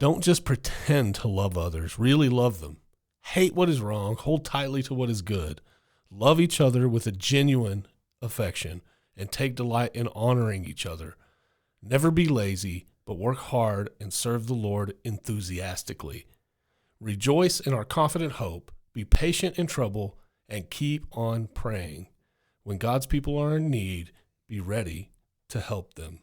Don't just pretend to love others. Really love them. Hate what is wrong. Hold tightly to what is good. Love each other with a genuine affection and take delight in honoring each other. Never be lazy, but work hard and serve the Lord enthusiastically. Rejoice in our confident hope. Be patient in trouble and keep on praying. When God's people are in need, be ready to help them.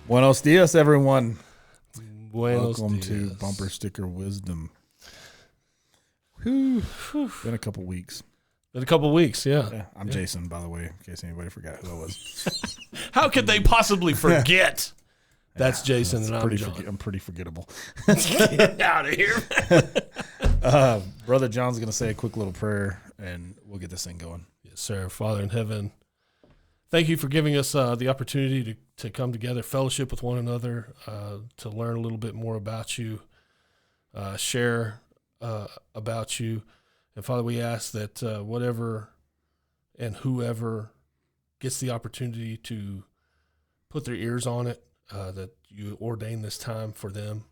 Buenos dias, everyone. Buenos Welcome dias. to Bumper Sticker Wisdom. Whew. Been a couple weeks. In a couple of weeks, yeah. I'm Jason, by the way, in case anybody forgot who I was. How could they possibly forget? That's Jason and I'm John. I'm pretty forgettable. Get out of here. Brother John's going to say a quick little prayer, and we'll get this thing going. Yes, sir. Father in heaven, thank you for giving us the opportunity to come together, fellowship with one another, to learn a little bit more about you, share about you. And Father, we ask that whatever and whoever gets the opportunity to put their ears on it, that you ordain this time for them.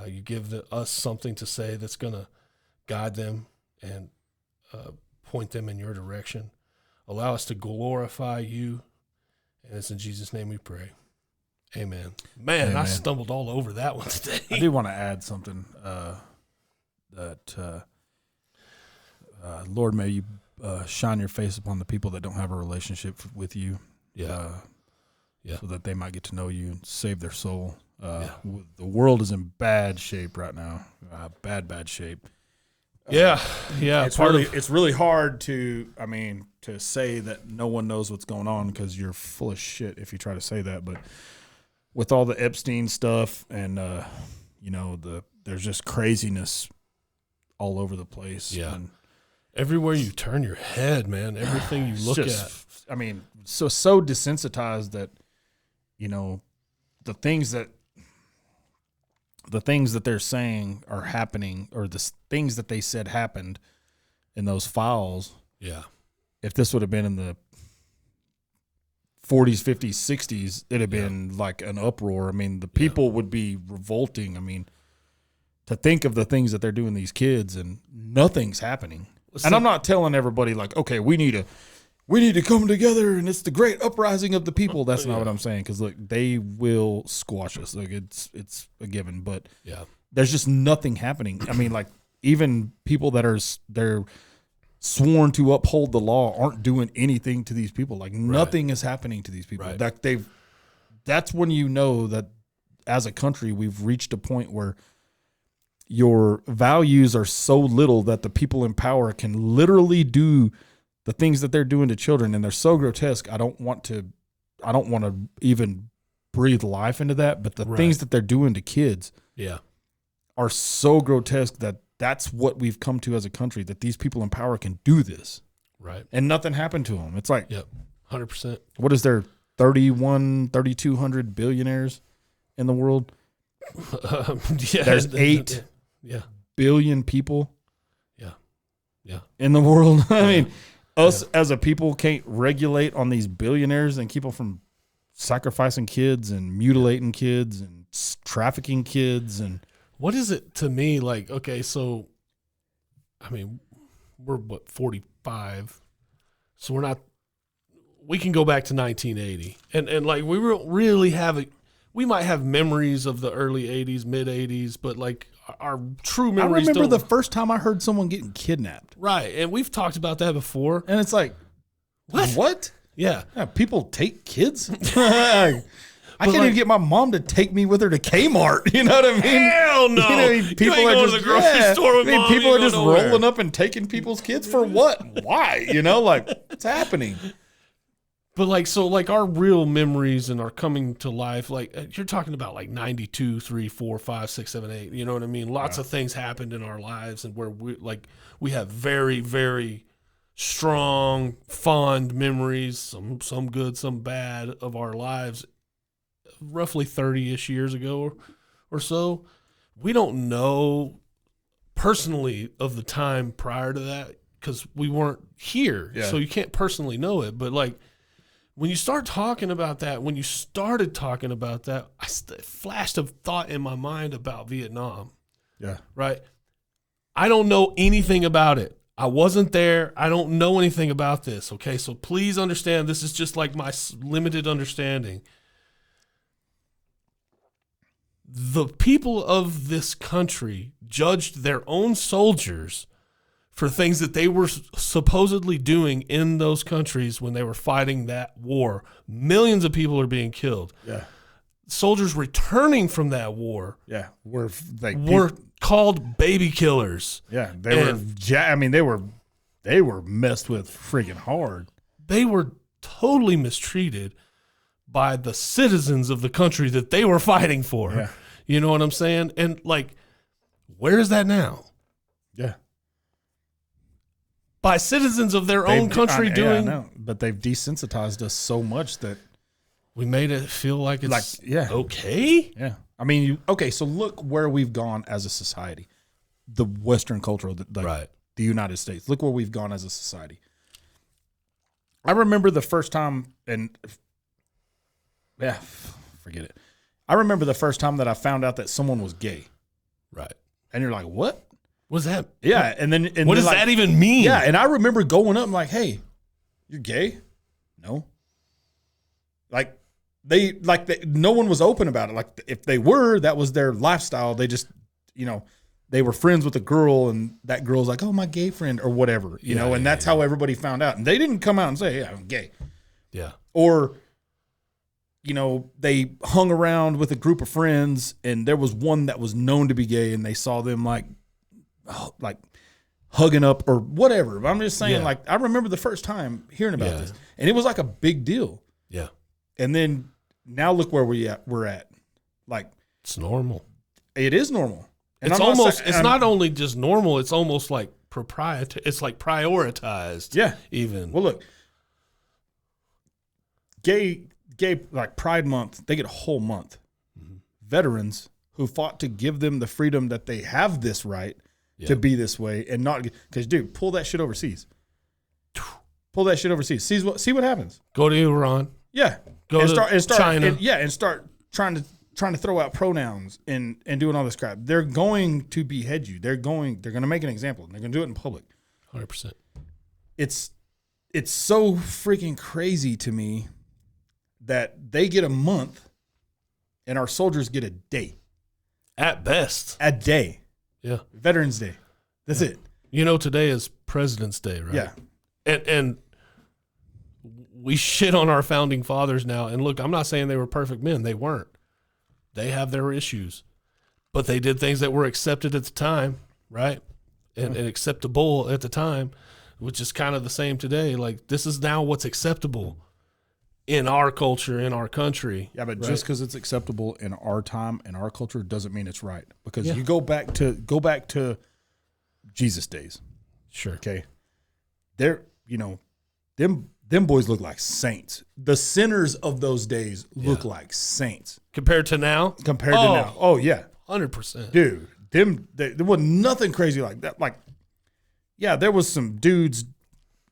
You give us something to say that's going to guide them and point them in your direction. Allow us to glorify you. And it's in Jesus' name we pray. Amen. Man, Amen. I stumbled all over that one today. I do want to add something Lord, may you shine your face upon the people that don't have a relationship with you. Yeah. So that they might get to know you and save their soul. The world is in bad shape right now. Bad shape. Yeah. It's really hard to say that no one knows what's going on because you're full of shit if you try to say that. But with all the Epstein stuff and there's just craziness all over the place. Yeah. And everywhere you turn your head, man, everything you look at. So desensitized that, the things that they're saying are happening, or the things that they said happened in those files. Yeah. If this would have been in the 40s, 50s, 60s, it'd have been like an uproar. I mean, the people would be revolting. I mean, to think of the things that they're doing to these kids and nothing's happening. And I'm not telling everybody like, okay, we need to come together and it's the great uprising of the people. That's not what I'm saying. Cause look, they will squash us. Like it's a given, but there's just nothing happening. I mean, like even people that they're sworn to uphold the law aren't doing anything to these people. Like nothing is happening to these people. Right. That's when you know that as a country, we've reached a point where your values are so little that the people in power can literally do the things that they're doing to children, and they're so grotesque. I don't want to even breathe life into that, but the things that they're doing to kids are so grotesque that that's what we've come to as a country, that these people in power can do this. Right. And nothing happened to them. It's like, 100%. What is there, 3,200 billionaires in the world? There's 8 billion people in the world. I mean, us as a people can't regulate on these billionaires and keep them from sacrificing kids and mutilating kids and trafficking kids. And what is it to me? Like, okay, so, I mean, we're 45. So we can go back to 1980 and like, we really we might have memories of the early 80s, mid 80s, but like our true memories. I remember the first time I heard someone getting kidnapped. Right. And we've talked about that before. And it's like, what? Yeah. People take kids? I can't even get my mom to take me with her to Kmart. You know what I mean? Hell no. People you ain't are going just to the grocery store with mom. People are just rolling up and taking people's kids for what? Why? Like, what's happening? But like, so like our real memories and our coming to life, like you're talking about like 92, 3, 4, 5, 6, 7, 8. You know what I mean? Lots of things happened in our lives, and where we have very, very strong, fond memories, some good, some bad, of our lives roughly 30-ish years ago or so. We don't know personally of the time prior to that because we weren't here. Yeah. So you can't personally know it. But like when you start talking about that, when you started talking about that, I flashed a thought in my mind about Vietnam. Yeah. Right? I don't know anything about it. I wasn't there. I don't know anything about this, okay? So please understand this is just like my limited understanding. The people of this country judged their own soldiers for things that they were supposedly doing in those countries when they were fighting that war. Millions of people are being killed. Yeah. Soldiers returning from that war were called baby killers. Yeah, they were messed with freaking hard. They were totally mistreated by the citizens of the country that they were fighting for. Yeah. You know what I'm saying? And like, where is that now? Yeah. By citizens of their own country doing. Yeah, I know, but they've desensitized us so much that we made it feel like it's okay. Yeah. I mean, so look where we've gone as a society. The Western culture, the United States. Look where we've gone as a society. I remember the first time, forget it. I remember the first time that I found out that someone was gay. Right. And you're like, what? What's that? Yeah. What does that even mean? Yeah. And I remember going up and like, hey, you're gay? No. No one was open about it. Like if they were, that was their lifestyle. They just, they were friends with a girl and that girl's like, oh, my gay friend or whatever, and that's how everybody found out. And they didn't come out and say, yeah, I'm gay. Yeah. Or, they hung around with a group of friends and there was one that was known to be gay and they saw them like hugging up or whatever. But I'm just saying, I remember the first time hearing about this and it was like a big deal. Yeah. And then now look where we're at. Like it's normal. It is normal. And it's not only just normal, it's almost like proprietary. It's like prioritized. Yeah. Even. Well, look, gay like Pride Month, they get a whole month. Mm-hmm. Veterans who fought to give them the freedom that they have this right to be this way and not because dude, pull that shit overseas. Pull that shit overseas. See what happens. Go to Iran. Yeah. Go to China. And start trying to throw out pronouns and doing all this crap. They're going to behead you. They're going to make an example. They're going to do it in public. 100%. It's so freaking crazy to me that they get a month and our soldiers get a day. At best. A day. Yeah. Veterans Day. That's it. Today is President's Day, right? Yeah. And we shit on our founding fathers now. And look, I'm not saying they were perfect men. They weren't. They have their issues. But they did things that were accepted at the time, right? And acceptable at the time, which is kind of the same today. Like, this is now what's acceptable in our culture, in our country. Yeah, but just because it's acceptable in our time and our culture doesn't mean it's right. Because you go back to Jesus days. Sure. Okay. They're, them boys look like saints. The sinners of those days look like saints. Compared to now? To now. Oh, yeah. 100%. Dude, there was nothing crazy like that. Like, yeah, there was some dudes,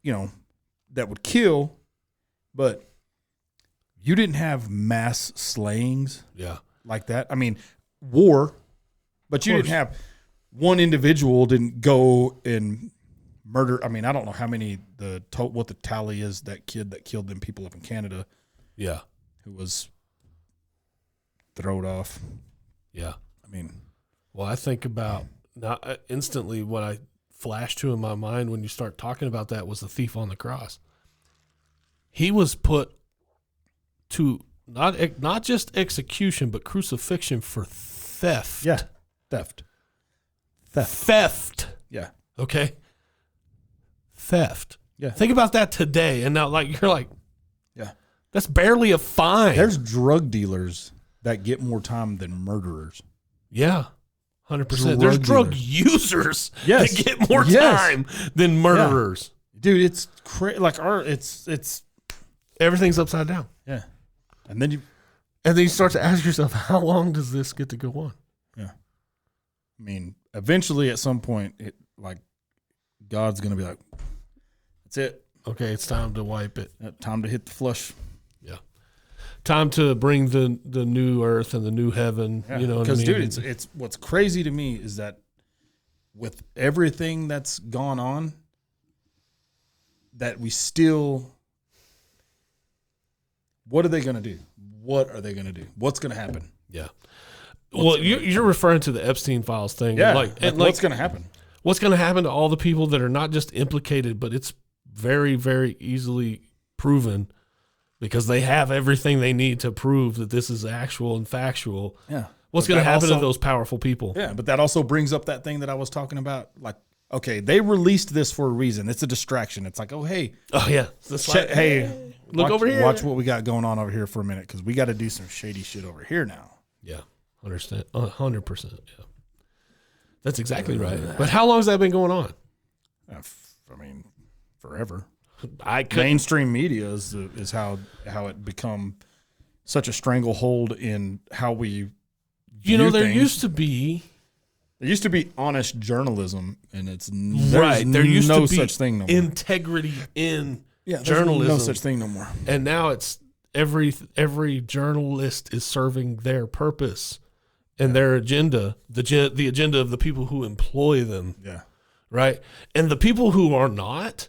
that would kill, but you didn't have mass slayings like that. I mean, war, but you didn't have one individual didn't go and murder. I mean, I don't know how many what the tally is, that kid that killed them people up in Canada. Yeah. Who was thrown off. Yeah. I mean, well, I think about now instantly what I flashed to in my mind when you start talking about that was the thief on the cross. He was put to not just execution, but crucifixion for theft. Yeah. Theft. Yeah. Okay. Theft. Yeah. Think about that today. And now you're like, yeah. That's barely a fine. There's drug dealers that get more time than murderers. Yeah, 100%. There's drug users that get more time than murderers. Yeah. Dude, it's like it's everything's upside down. Yeah, and then you start to ask yourself, how long does this get to go on? Yeah, I mean, eventually at some point, God's gonna be like, that's it. Okay, it's time to wipe it. Time to hit the flush. Yeah, time to bring the new earth and the new heaven. Yeah. You know, because what I mean? Dude, it's what's crazy to me is that with everything that's gone on, that we still. What are they going to do? What are they going to do? What's going to happen? Yeah. Well, you're referring to the Epstein files thing. Yeah. What's going to happen? What's going to happen to all the people that are not just implicated, but it's very, very easily proven because they have everything they need to prove that this is actual and factual. Yeah. What's going to happen to those powerful people? Yeah, but that also brings up that thing that I was talking about. Like, okay, they released this for a reason. It's a distraction. It's like, oh, hey. Oh, yeah. Hey. Look over here. Watch what we got going on over here for a minute because we got to do some shady shit over here now. Yeah, understand. 100%. Yeah, that's exactly right. But how long has that been going on? I mean, forever. Mainstream media is how it become such a stranglehold in how we. There used to be. There used to be honest journalism, and there used no to be such thing no more. Integrity in. Journalism. No such thing no more. And now it's every journalist is serving their purpose and their agenda, the agenda of the people who employ them. Yeah. Right? And the people who are not,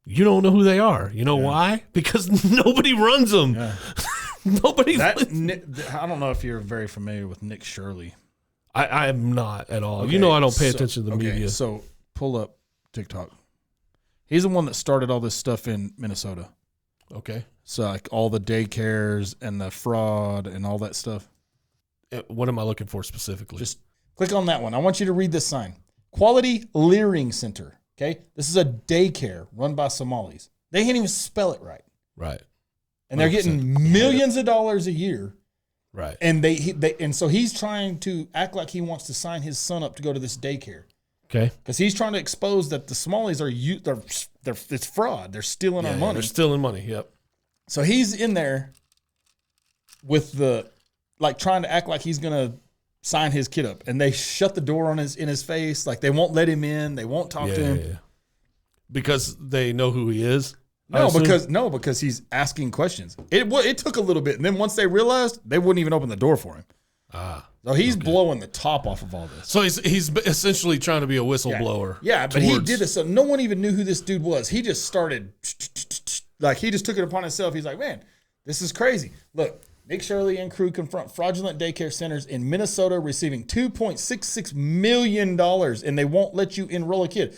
you don't know who they are. You know why? Because nobody runs them. Yeah. Nobody. I don't know if you're very familiar with Nick Shirley. I am not at all. Okay, I don't pay attention to the media. So pull up TikTok. He's the one that started all this stuff in Minnesota. Okay. So like all the daycares and the fraud and all that stuff. What am I looking for specifically? Just click on that one. I want you to read this sign. Quality Leering Center. Okay. This is a daycare run by Somalis. They can't even spell it right. Right. And they're getting millions of dollars a year. Right. And and so he's trying to act like he wants to sign his son up to go to this daycare. Okay. Because he's trying to expose that the Somalis it's fraud. They're stealing our money. They're stealing money. Yep. So he's in there with trying to act like he's gonna sign his kid up, and they shut the door in his face. Like they won't let him in. They won't talk to him. Yeah. Because they know who he is. Because he's asking questions. It took a little bit, and then once they realized, they wouldn't even open the door for him. So he's blowing the top off of all this. So he's essentially trying to be a whistleblower. Yeah, but he did this. So no one even knew who this dude was. He just started, he just took it upon himself. He's like, man, this is crazy. Look, Nick Shirley and crew confront fraudulent daycare centers in Minnesota receiving $2.66 million, and they won't let you enroll a kid.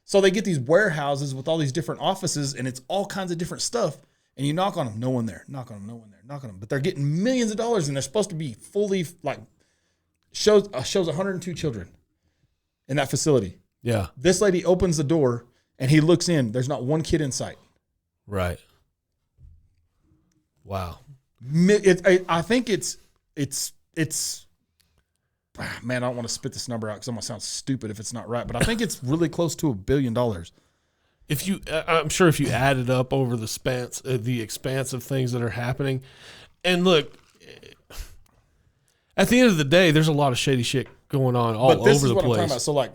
So they get these warehouses with all these different offices, and it's all kinds of different stuff. And you knock on them, no one there. Knock on them, no one there. Knock on them. But they're getting millions of dollars, and they're supposed to be fully, shows 102 children in that facility. Yeah. This lady opens the door, and he looks in. There's not one kid in sight. Right. Wow. I think it's man, I don't want to spit this number out because I'm going to sound stupid if it's not right, but I think it's really close to $1 billion. I'm sure if you add it up over the expanse of things that are happening, and look, at the end of the day, there's a lot of shady shit going on all over the place. But this is what I'm talking about. So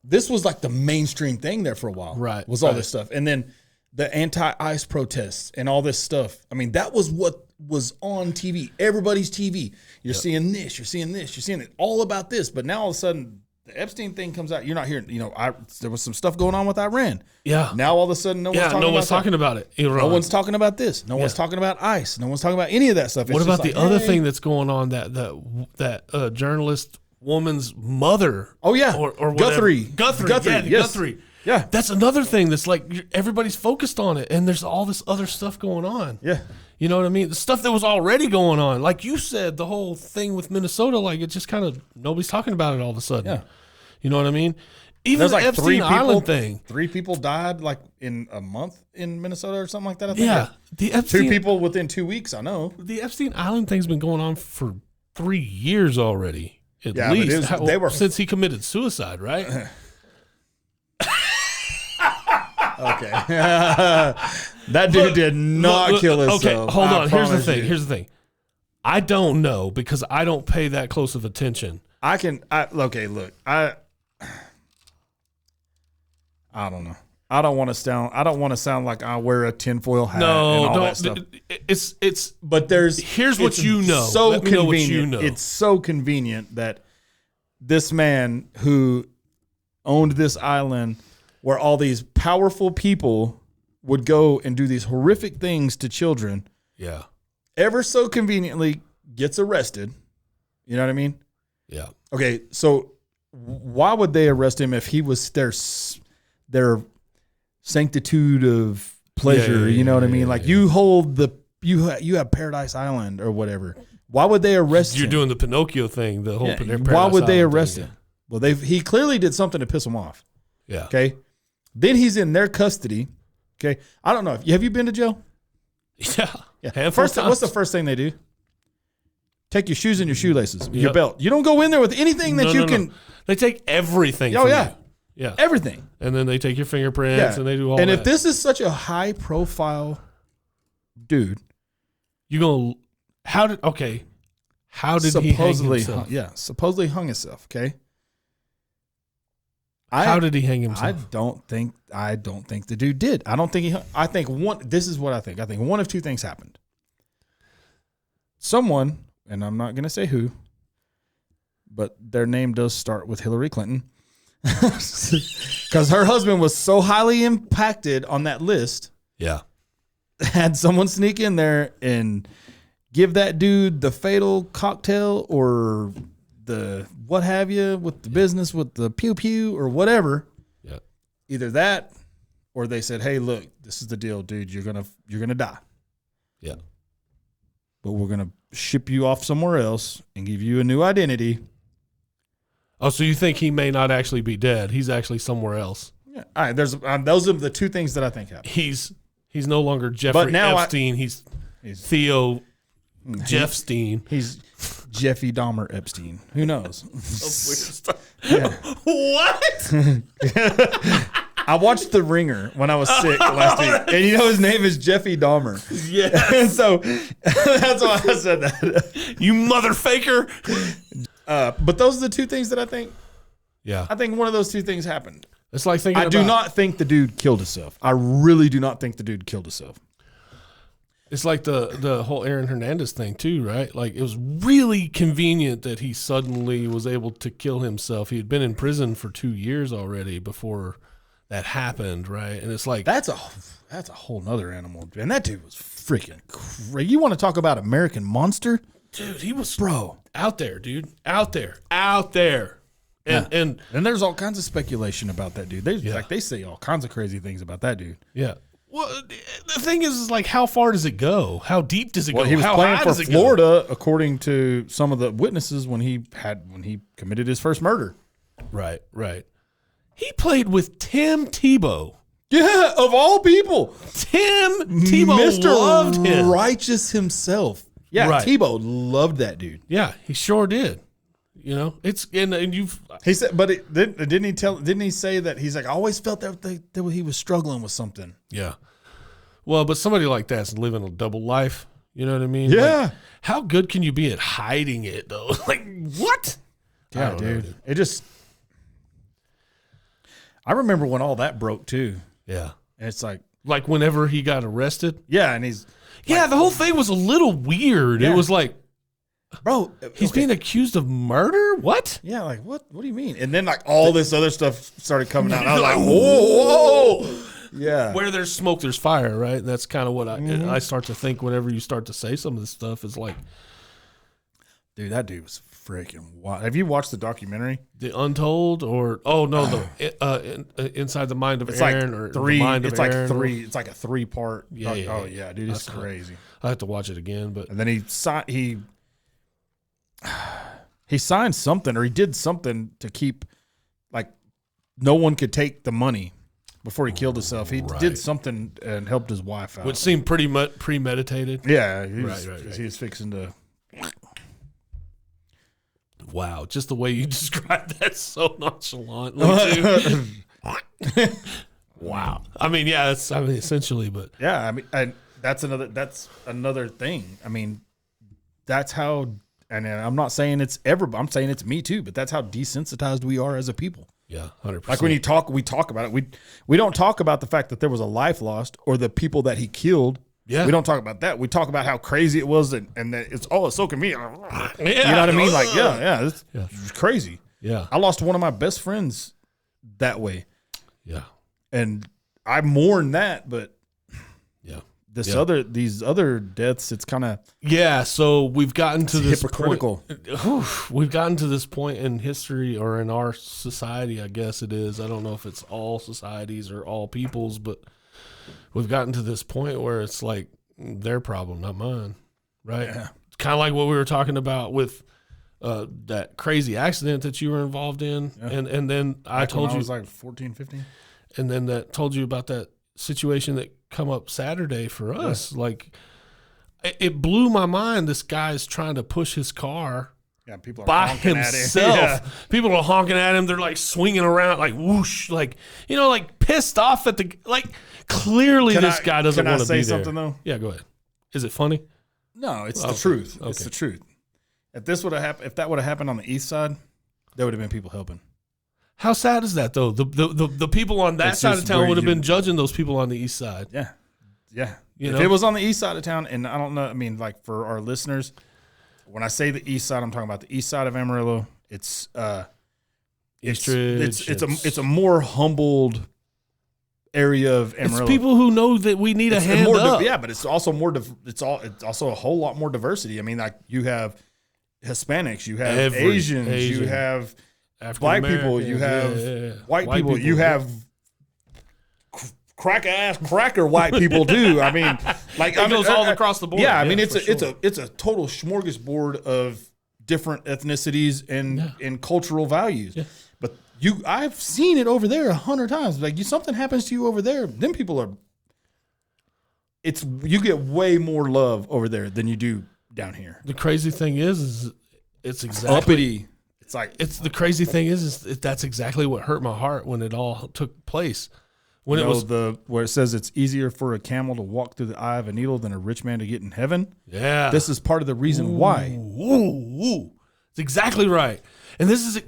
this was the mainstream thing there for a while. Right. Was all this stuff. And then the anti-ICE protests and all this stuff. I mean, that was what was on TV. Everybody's TV. You're seeing this, you're seeing this, you're seeing it all about this. But now all of a sudden, the Epstein thing comes out. You're not hearing, there was some stuff going on with Iran. Yeah. Now all of a sudden, no one's talking about it. No one's talking about this. No one's talking about ICE. No one's talking about any of that stuff. What about the other thing that's going on? That journalist woman's mother. Oh yeah. Or Guthrie. Guthrie. Yeah. That's another thing that's everybody's focused on it, and there's all this other stuff going on. Yeah. You know what I mean? The stuff that was already going on. Like you said, the whole thing with Minnesota, it just kind of, nobody's talking about it all of a sudden. Yeah. You know what I mean? Even There's the like Epstein three people, Island thing. 3 people died like in a month in Minnesota or something like that. I think. Yeah, the Epstein 2 people within 2 weeks. I know. The Epstein Island thing's been going on for 3 years already, at Yeah, but least. they were since he committed suicide, right? Okay. That dude did not kill himself. Okay, hold on. Here's the promise thing. you. Here's the thing. I don't know because I don't pay that close of attention. Okay, look. I don't know. I don't want to sound like I wear a tinfoil hat and all that stuff. It's But here's what you know. So Let me convenient. know what you know. It's so convenient that this man who owned this island where all these powerful people would go and do these horrific things to children, yeah. ever so conveniently gets arrested. You know what I mean? Yeah. Okay, so why would they arrest him if he was their sanctitude of pleasure? You know what I mean? Like you hold you have Paradise Island or whatever. Why would they arrest him? You're doing the Pinocchio thing. The whole Paradise why would they Island arrest thing, him? Well, he clearly did something to piss him off. Yeah. Okay. Then he's in their custody. Okay. I don't know. Have you been to jail? Yeah. Yeah. What's the first thing they do? Take your shoes and your shoelaces, your belt. You don't go in there with anything that you can. No. They take everything. Oh, from yeah. you. Yeah. Everything. And then they take your fingerprints and they do all and that. if this is such a high profile dude, you go, how did he hang himself? Supposedly hung himself. Okay. How did he hang himself? I don't think the dude did. I don't think he. I think this is what I think. I think one of two things happened. Someone, and I'm not going to say who, but their name does start with Hillary Clinton, because her husband was so highly impacted on that list. Yeah. Had someone sneak in there and give that dude the fatal cocktail or the what have you with the business with the pew pew or whatever. Yeah. Either that or they said, "Hey, look, this is the deal, dude. You're going to die. Yeah. But we're going to ship you off somewhere else and give you a new identity." Oh, so you think he may not actually be dead? He's actually somewhere else. Yeah. All right, those are the two things that I think happened. He's no longer Jeffrey Epstein. He's Theo Jeffstein. He's Jeffy Dahmer Epstein. Who knows? What? I watched The Ringer when I was sick last week, and you know his name is Jeffy Dahmer. Yeah. And so that's why I said that. You mother faker. But those are the two things that I think. Yeah. I think one of those two things happened. It's like thinking I do not think the dude killed himself. I really do not think the dude killed himself. It's like the whole Aaron Hernandez thing too, right? Like it was really convenient that he suddenly was able to kill himself. He had been in prison for 2 years already before that happened, right? And it's like that's a whole nother animal. And that dude was freaking crazy. You want to talk about American monster? Dude, he was out there, dude. Out there. And there's all kinds of speculation about that dude. They say all kinds of crazy things about that dude. Yeah. Well, the thing is like, how far does it go? How deep does it go? He was how playing high for does it Florida, according to some of the witnesses, when he committed his first murder. Right. He played with Tim Tebow. Yeah, of all people, Tim Tebow Mr. loved him. Righteous himself. Yeah, right. Tebow loved that dude. Yeah, he sure did. You know, it's and you've. He said, but didn't he say that he's like, I always felt that he was struggling with something. Yeah. Well, but somebody like that's living a double life. You know what I mean? Yeah. Like, how good can you be at hiding it though? Like what? Yeah, dude. It just. I remember when all that broke too. Yeah. And it's like whenever he got arrested. Yeah, and he's. Yeah, the whole thing was a little weird. Yeah. It was like. Bro, he's being accused of murder? What? Yeah, like what do you mean? And then like all this other stuff started coming out. I was like, whoa. Yeah. Where there's smoke, there's fire, right? And that's kind of what I start to think whenever you start to say some of this stuff is like, dude, that dude was freaking wild. Have you watched the documentary? The Untold Inside the Mind of Aaron like The Mind of Aaron. It's like a 3-part. Yeah, dude, it's crazy. I have to watch it again, but and then he signed something or he did something to keep like no one could take the money before he killed himself. He did something and helped his wife out. Which seemed pretty premeditated. Yeah, he was fixing to. Wow, just the way you described that so nonchalantly too. Wow. I mean, yeah, essentially, but yeah, I mean, that's another thing. I mean, that's how, and I'm not saying it's I'm saying it's me too, but that's how desensitized we are as a people. Yeah, 100%. Like when we talk about it. We don't talk about the fact that there was a life lost or the people that he killed. Yeah. We don't talk about that. We talk about how crazy it was and that it's so convenient. Yeah. You know what I mean? Like, it's crazy. Yeah. I lost one of my best friends that way. Yeah. And I mourn that, but yeah. These other deaths, it's kind of so we've gotten to this hypocritical. We've gotten to this point in history or in our society, I guess it is. I don't know if it's all societies or all peoples, but we've gotten to this point where it's like their problem, not mine, right? Yeah. It's kind of like what we were talking about with that crazy accident that you were involved in, and then I told you I was like 14, 15, and then that told you about that situation that come up Saturday for us. Like, it blew my mind. This guy's trying to push his car people are by honking himself. at him. People are honking at him. They're like swinging around, like whoosh, like, like pissed off at clearly this guy doesn't want to be there. Can I say something though? Yeah, go ahead. Is it funny? No, it's the truth. Okay. It's the truth. If that would have happened on the east side, there would have been people helping. How sad is that though? The people on that side of town would have been judging those people on the east side. Yeah. Yeah. If it was on the east side of town, and I don't know, I mean, like for our listeners, when I say the east side, I'm talking about the east side of Amarillo. It's it's a more humbled area of Amarillo. It's people who know that we need a hand up. Yeah, but it's also it's also a whole lot more diversity. I mean, like you have Hispanics, you have Asians, you have black people, you have white people, you have cracker white people too. I mean, like it goes all across the board. Yeah, I mean it's a total smorgasbord of different ethnicities and cultural values. Yeah. But I've seen it over there 100 times. Like something happens to you over there, then people are. You get way more love over there than you do down here. The crazy thing is it's exactly uppity. The crazy thing is that's exactly what hurt my heart when it all took place. When it was where it says it's easier for a camel to walk through the eye of a needle than a rich man to get in heaven. Yeah, this is part of the reason why. It's exactly right. And this is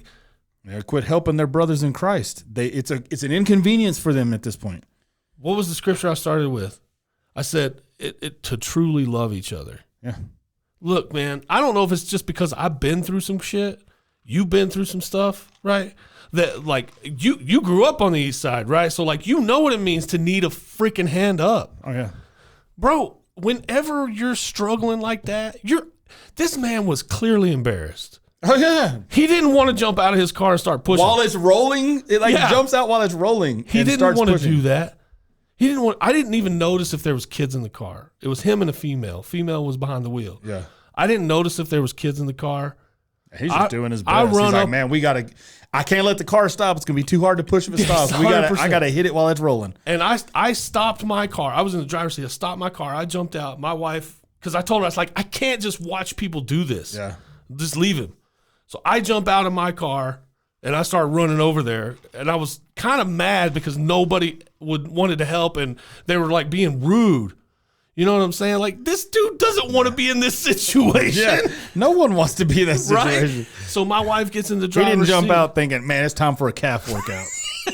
they quit helping their brothers in Christ. It's an inconvenience for them at this point. What was the scripture I started with? I said it to truly love each other. Yeah. Look, man, I don't know if it's just because I've been through some shit. You've been through some stuff, right? That like you grew up on the east side, right? So like what it means to need a freaking hand up. Oh yeah. Bro, whenever you're struggling like that, this man was clearly embarrassed. Oh yeah. He didn't want to jump out of his car and start pushing. While it's rolling, it jumps out while it's rolling. He didn't want to do that. I didn't even notice if there was kids in the car. It was him and a female. Female was behind the wheel. Yeah. I didn't notice if there was kids in the car. He's just doing his best. He's like, man, I can't let the car stop. It's gonna be too hard to push if it stops. I gotta hit it while it's rolling. And I stopped my car. I was in the driver's seat. I stopped my car. I jumped out. My wife, because I told her, I was like, I can't just watch people do this. Yeah. Just leave him. So I jump out of my car and I start running over there. And I was kind of mad because nobody wanted to help and they were like being rude. You know what I'm saying? Like, this dude doesn't want to be in this situation. Yeah. No one wants to be in this situation. Right? So my wife gets in the driver's seat. He didn't jump out thinking, man, it's time for a calf workout.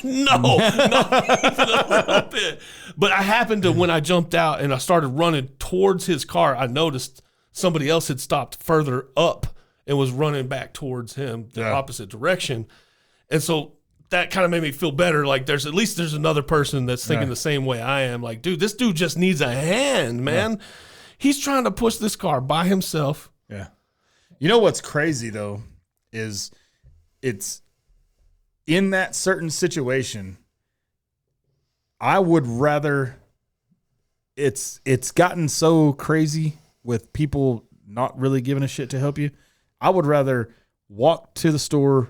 No, not even a little bit. But I happened to, when I jumped out and I started running towards his car, I noticed somebody else had stopped further up and was running back towards him the opposite direction. And so that kind of made me feel better. Like there's another person that's thinking the same way I am. Like, dude, this dude just needs a hand, man. Yeah. He's trying to push this car by himself. Yeah. You know what's crazy though is it's in that certain situation. I would rather it's gotten so crazy with people not really giving a shit to help you. I would rather walk to the store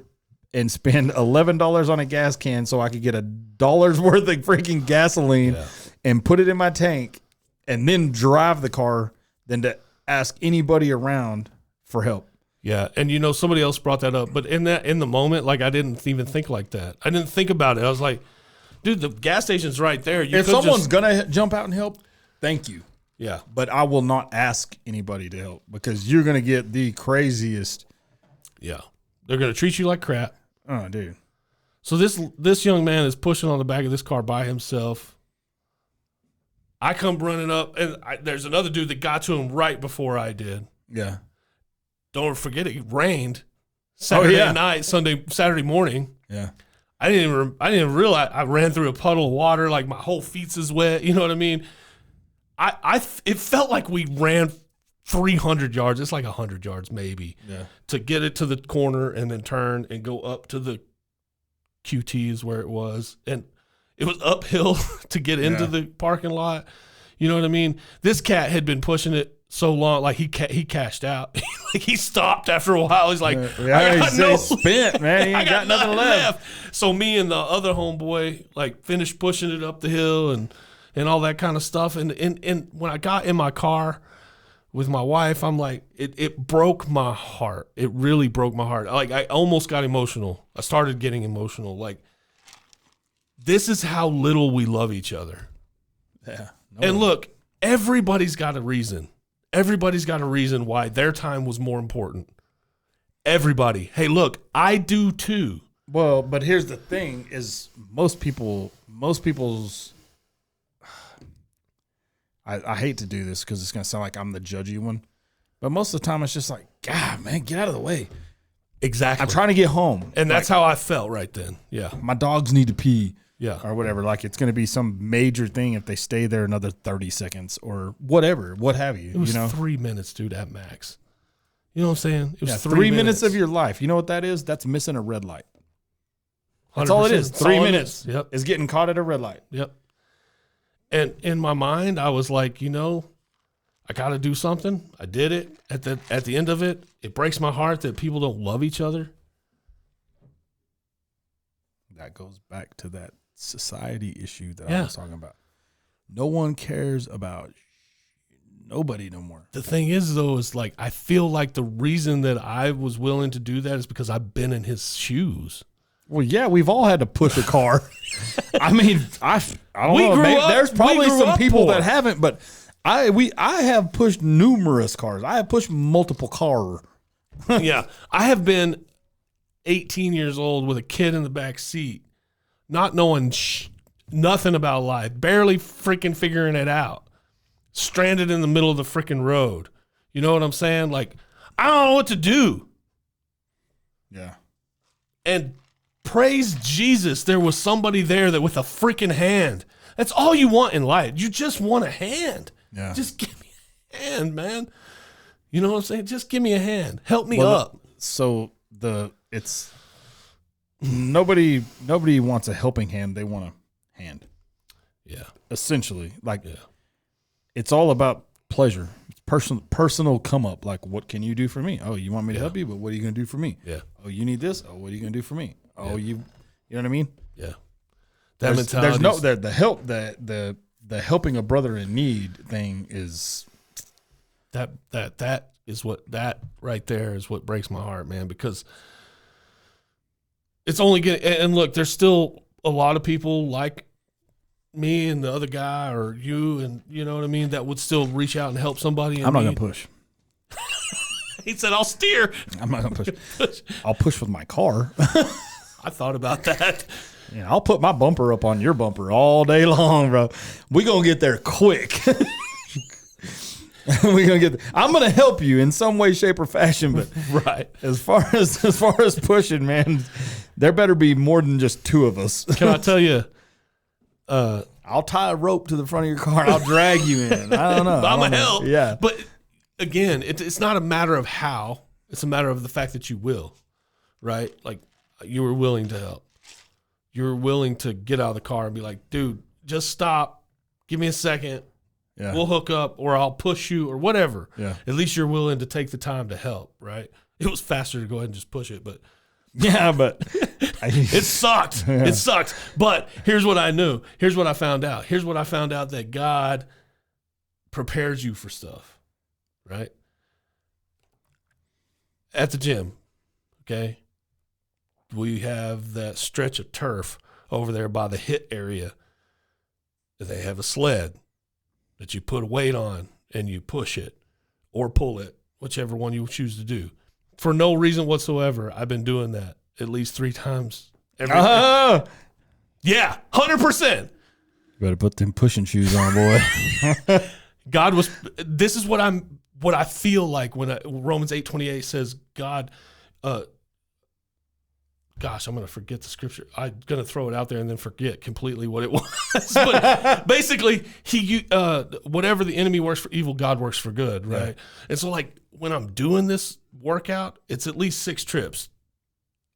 and spend $11 on a gas can so I could get $1 worth of freaking gasoline and put it in my tank and then drive the car than to ask anybody around for help. Yeah, and somebody else brought that up, but in the moment, like I didn't even think like that. I didn't think about it. I was like, dude, the gas station's right there. If someone's gonna jump out and help, thank you. Yeah, but I will not ask anybody to help because you're gonna get the craziest. Yeah, they're gonna treat you like crap. Oh, dude. So this young man is pushing on the back of this car by himself. I come running up, and there's another dude that got to him right before I did. Yeah. Don't forget it rained Saturday night, Saturday morning. Yeah. I didn't even realize I ran through a puddle of water, like my whole feet is wet. You know what I mean? It felt like we ran 300 yards. It's like 100 yards maybe to get it to the corner and then turn and go up to the QT is where it was. And it was uphill to get into the parking lot. You know what I mean? This cat had been pushing it so long, like he cashed out. Like he stopped after a while. He's like, he's spent, man. He ain't got nothing left. So me and the other homeboy like finished pushing it up the hill and all that kind of stuff. And when I got in my car with my wife, I'm like, it broke my heart. It really broke my heart. Like I almost got emotional. I started getting emotional. Like this is how little we love each other. Yeah. And look, everybody's got a reason. Everybody's got a reason why their time was more important. Everybody. Hey, look, I do too. Well, but here's the thing is most people's I hate to do this because it's going to sound like I'm the judgy one, but most of the time it's just like, God, man, get out of the way. Exactly. I'm trying to get home. And that's how I felt right then. Yeah. My dogs need to pee. Yeah. Or whatever. Like it's going to be some major thing if they stay there another 30 seconds or whatever, what have you. It was 3 minutes, dude, at max. You know what I'm saying? It was 3 minutes of your life. You know what that is? That's missing a red light. That's all it is. 3 minutes is getting caught at a red light. Yep. And in my mind, I was like, I got to do something. I did it. At the end of it, it breaks my heart that people don't love each other. That goes back to that society issue that I was talking about. No one cares about nobody no more. The thing is, though, is like I feel like the reason that I was willing to do that is because I've been in his shoes. Well, yeah, we've all had to push a car. I mean, I don't know. There's probably some people that haven't, but I have pushed numerous cars. I have pushed multiple cars. Yeah, I have been 18 years old with a kid in the back seat, not knowing nothing about life, barely freaking figuring it out, stranded in the middle of the freaking road. You know what I'm saying? Like, I don't know what to do. Yeah. And praise Jesus, there was somebody there that with a freaking hand. That's all you want in life. You just want a hand. Yeah. Just give me a hand, man. You know what I'm saying? Just give me a hand. Help me up. So it's nobody wants a helping hand. They want a hand. Yeah. Essentially. Like it's all about pleasure. It's personal come up. Like, what can you do for me? Oh, you want me to help you, but what are you going to do for me? Yeah. Oh, you need this? Oh, what are you going to do for me? Oh, you know what I mean? Yeah. That mentality. There's the help the helping a brother in need thing is that is what that right there is what breaks my heart, man, because it's only getting, and look, there's still a lot of people like me and the other guy or you, and you know what I mean, that would still reach out and help somebody. I'm not going to push. He said, I'll steer. I'm not going to push. I'll push with my car. I thought about that. Yeah, I'll put my bumper up on your bumper all day long, bro. We're going to get there quick. We're going to get there. I'm going to help you in some way, shape, or fashion, but right. As far as pushing, man, there better be more than just two of us. Can I tell you? I'll tie a rope to the front of your car and I'll drag you in. I don't know. I'm a help. Yeah. But again, it's not a matter of how. It's a matter of the fact that you will, right? Like you were willing to help. You were willing to get out of the car and be like, dude, just stop. Give me a second. Yeah. We'll hook up or I'll push you or whatever. Yeah. At least you're willing to take the time to help, right? It was faster to go ahead and just push it, but Yeah, but it sucked. Yeah. It sucked. But here's what I knew. Here's what I found out. Here's what I found out, that God prepares you for stuff, right? At the gym, okay, we have that stretch of turf over there by the hit area. They have a sled that you put a weight on and you push it or pull it, whichever one you choose to do. For no reason whatsoever, I've been doing that at least 3 times every day. Yeah, 100%. Better put them pushing shoes on, boy. This is what I feel like when Romans 8:28 says God, gosh, I'm going to forget the scripture. I'm going to throw it out there and then forget completely what it was. But basically, whatever the enemy works for evil, God works for good, right? Yeah. And so, like, when I'm doing this workout, it's at least 6 trips.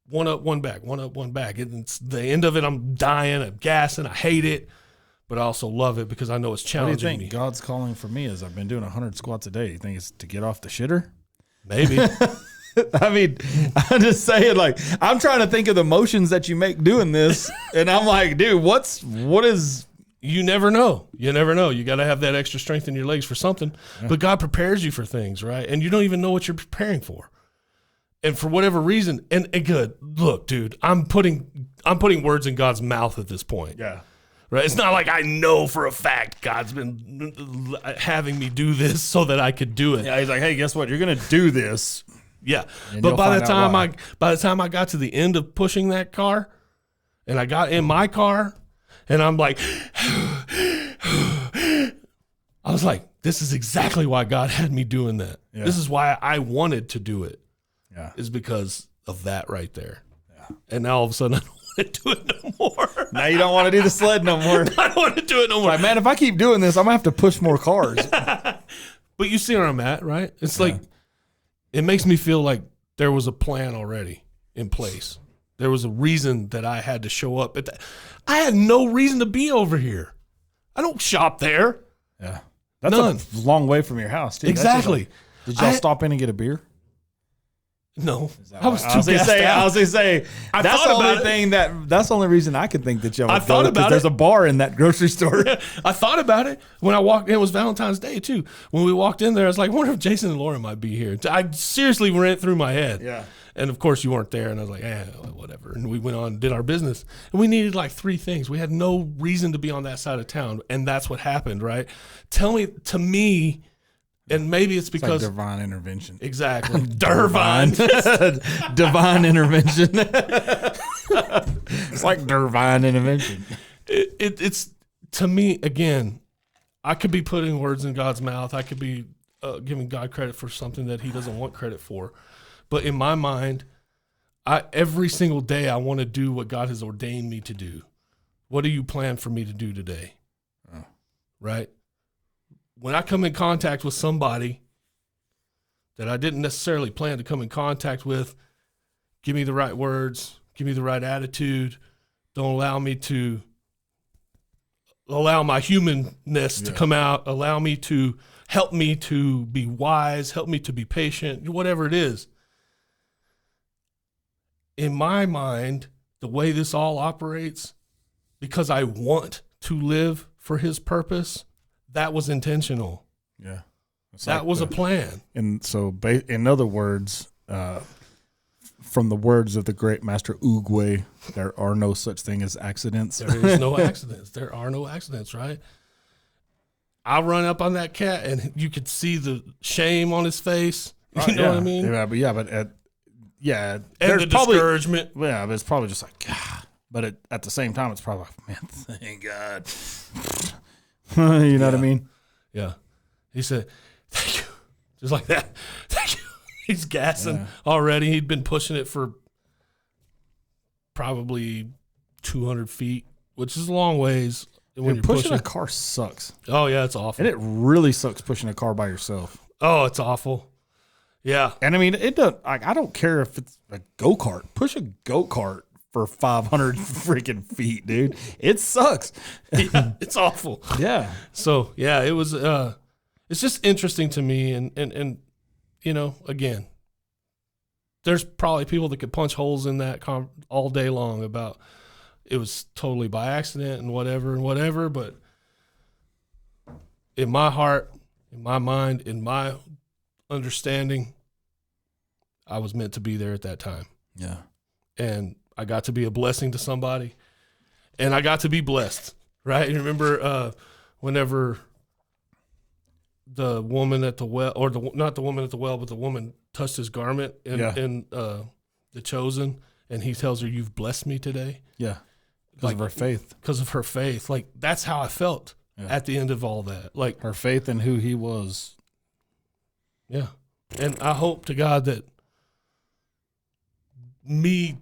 1 up, 1 back, 1 up, 1 back. And it's the end of it, I'm dying, I'm gassing, I hate it, but I also love it because I know it's challenging me. What do you think God's calling for me is I've been doing 100 squats a day. You think it's to get off the shitter? Maybe. I mean, I'm just saying, like, I'm trying to think of the motions that you make doing this, and I'm like, dude, what is... You never know. You never know. You got to have that extra strength in your legs for something. Yeah. But God prepares you for things, right? And you don't even know what you're preparing for. And for whatever reason, and good, look, dude, I'm putting words in God's mouth at this point. Yeah. Right? It's not like I know for a fact God's been having me do this so that I could do it. Yeah, he's like, hey, guess what? You're going to do this. Yeah. But by the time I got to the end of pushing that car, and I got in my car, and I'm like, I was like, this is exactly why God had me doing that. Yeah. This is why I wanted to do it. Yeah. Is because of that right there. Yeah. And now all of a sudden I don't want to do it no more. Now you don't want to do the sled no more. I don't want to do it no more. Like, man, if I keep doing this, I'm going to have to push more cars. But you see where I'm at, right? It's like, it makes me feel like there was a plan already in place. There was a reason that I had to show up. I had no reason to be over here. I don't shop there. Yeah. That's None. A long way from your house, too. Exactly. Did y'all stop in and get a beer? No, I was going to say that's the only reason I could think that y'all would go, because there's a bar in that grocery store. I thought about it when I walked in. It was Valentine's Day too. When we walked in there, I was like, I wonder if Jason and Laura might be here. I seriously ran through my head. Yeah. And of course you weren't there, and I was like, whatever. And we went on and did our business. And we needed like 3 things. We had no reason to be on that side of town, and that's what happened, right? To me, and maybe it's because like divine intervention. Exactly. Divine intervention. It's like divine intervention. It's to me, again, I could be putting words in God's mouth. I could be giving God credit for something that he doesn't want credit for. But in my mind, every single day I want to do what God has ordained me to do. What do you plan for me to do today? Oh. Right? When I come in contact with somebody that I didn't necessarily plan to come in contact with, give me the right words, give me the right attitude. Don't allow me to allow my humanness to come out. Allow me to help me to be wise, help me to be patient, whatever it is. In my mind, the way this all operates, because I want to live for his purpose, that was intentional. Yeah. That was a plan. And so, in other words, from the words of the great master Uguay, there are no such thing as accidents. There is no accidents. There are no accidents, right? I run up on that cat, and you could see the shame on his face. You know what I mean? Yeah, and there's the discouragement. Yeah, but it's probably just like, God. But at the same time, it's probably like, man, thank God. You know what I mean? Yeah. He said, thank you. Just like that. Thank you. He's gassing already. He'd been pushing it for probably 200 feet, which is a long ways. When you're pushing a car sucks. Oh, yeah, it's awful. And it really sucks pushing a car by yourself. Oh, it's awful. Yeah. And I mean, it does. I don't care if it's a go-kart. Push a go-kart for 500 freaking feet, dude. It sucks. Yeah, it's awful. Yeah. So, yeah, it was it's just interesting to me, and you know, again, there's probably people that could punch holes in that all day long about it was totally by accident and whatever. But in my heart, in my mind, in my understanding, I was meant to be there at that time. Yeah. And I got to be a blessing to somebody, and I got to be blessed, right? You remember whenever the woman at the well, or not the woman at the well, but the woman touched his garment in The Chosen, and he tells her, "You've blessed me today." Yeah. Because of her faith. Because of her faith. Like, that's how I felt at the end of all that. Like, her faith in who he was. Yeah. And I hope to God that me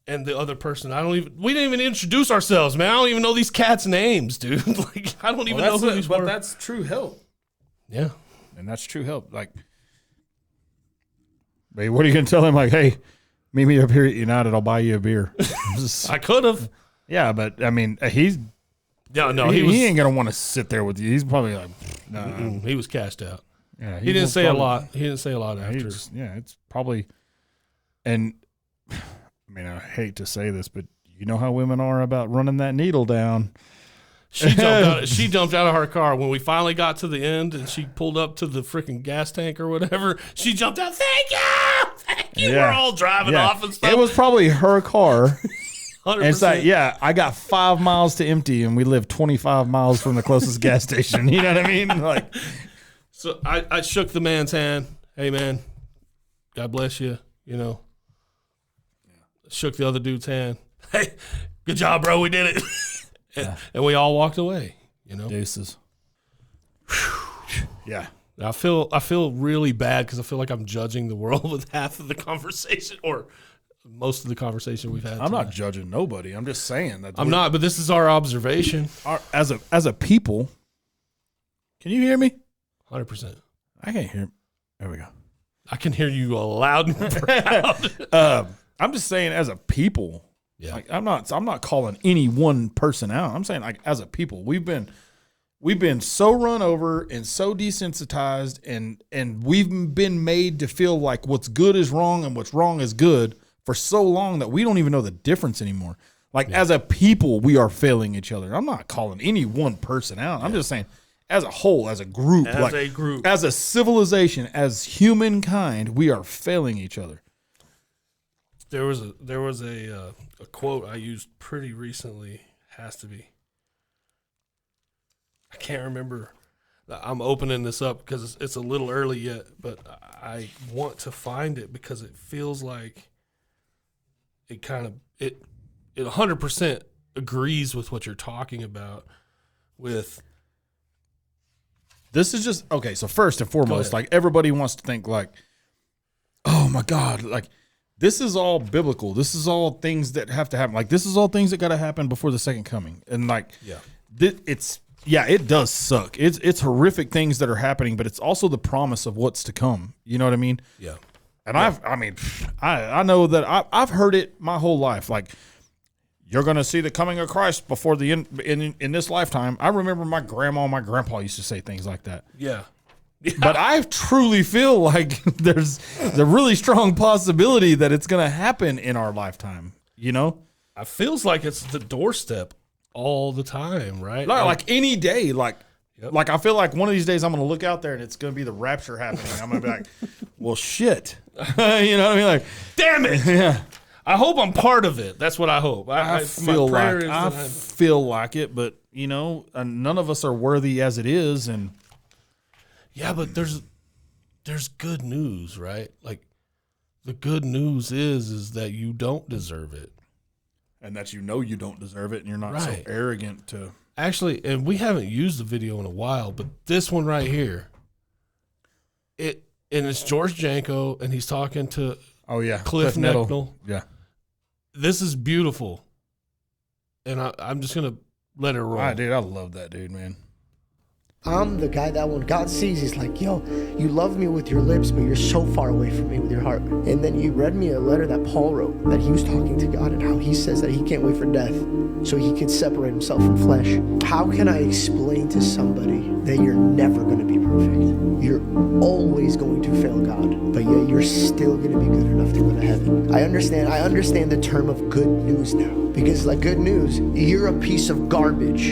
and the other person, we didn't even introduce ourselves, man. I don't even know these cats' names, dude. Like, I don't even know who these were. But that's true help. Yeah. And that's true help. Like, babe, what are you going to tell him? Like, hey, meet me up here at United. I'll buy you a beer. I could have. Yeah, but, I mean, he ain't going to want to sit there with you. He's probably like, no. He was cashed out. Yeah, he didn't say a lot. He didn't say a lot after. It's probably, and I mean, I hate to say this, but you know how women are about running that needle down. She jumped out of her car when we finally got to the end, and she pulled up to the freaking gas tank or whatever. She jumped out. Thank you. We're all driving off and stuff. It was probably her car. 100%. And it's like, I got 5 miles to empty, and we live 25 miles from the closest gas station. You know what I mean? Like, so I shook the man's hand. Hey, man, God bless you. You know, shook the other dude's hand. Hey, good job, bro. We did it. And we all walked away. You know, deuces. Yeah. I feel really bad because I feel like I'm judging the world with half of the conversation or most of the conversation we've had. I'm not judging nobody. I'm just saying that. I'm not, but this is our observation. As a people, can you hear me? 100%. I can't hear. There we go. I can hear you loud and proud. I'm just saying, as a people, like, I'm not calling any one person out. I'm saying, like, as a people, we've been so run over and so desensitized, and we've been made to feel like what's good is wrong and what's wrong is good for so long that we don't even know the difference anymore. Like, as a people, we are failing each other. I'm not calling any one person out. I'm just saying, as a whole, as a group, as a civilization, as humankind, we are failing each other. There was a quote I used pretty recently. Has to be. I can't remember. I'm opening this up because it's a little early yet, but I want to find it because it feels like it 100% agrees with what you're talking about. With this is just okay. So first and foremost, like, everybody wants to think like, oh my God, like, this is all biblical. This is all things that have to happen. Like, this is all things that got to happen before the second coming. And like, it does suck. It's horrific things that are happening, but it's also the promise of what's to come. You know what I mean? Yeah. And I know that I've heard it my whole life. Like, you're going to see the coming of Christ before the end in this lifetime. I remember my grandma and my grandpa used to say things like that. Yeah. But I truly feel like there's a really strong possibility that it's going to happen in our lifetime. You know? It feels like it's the doorstep all the time, right? Like any day. Like I feel like one of these days I'm going to look out there and it's going to be the rapture happening. I'm going to be like, well, shit. You know what I mean? Like, damn it. Yeah. I hope I'm part of it. That's what I hope. I feel like it, but you know, none of us are worthy as it is. And yeah, but there's good news, right? Like, the good news is that you don't deserve it. And that you know you don't deserve it, and you're not so arrogant to. Actually, and we haven't used the video in a while, but this one right here, it's George Janko, and he's talking to Cliff Necknell. Yeah. This is beautiful. And I'm just going to let it roll. Dude, I love that dude, man. I'm the guy that when God sees, he's like, yo, you love me with your lips, but you're so far away from me with your heart. And then you read me a letter that Paul wrote, that he was talking to God and how he says that he can't wait for death so he can separate himself from flesh. How can I explain to somebody that you're never going to be perfect? You're always going to fail God, but yet you're still going to be good enough to go to heaven. I understand the term of good news now, because like good news, you're a piece of garbage,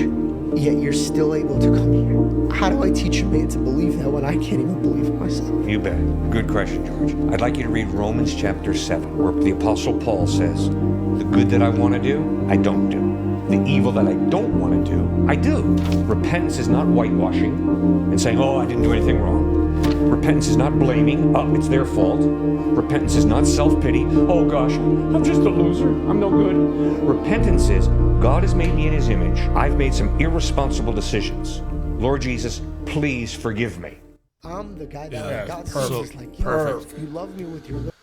yet you're still able to come here. How do I teach a man to believe that when I can't even believe it myself? You bet. Good question, George. I'd like you to read Romans chapter 7, where the Apostle Paul says, the good that I want to do, I don't do. The evil that I don't want to do, I do. Repentance is not whitewashing and saying, oh, I didn't do anything wrong. Repentance is not blaming, oh, it's their fault. Repentance is not self-pity, oh gosh, I'm just a loser, I'm no good. Repentance is, God has made me in his image. I've made some irresponsible decisions. Lord Jesus, please forgive me. I'm the guy that God says, like, perfect. You love me with your lips.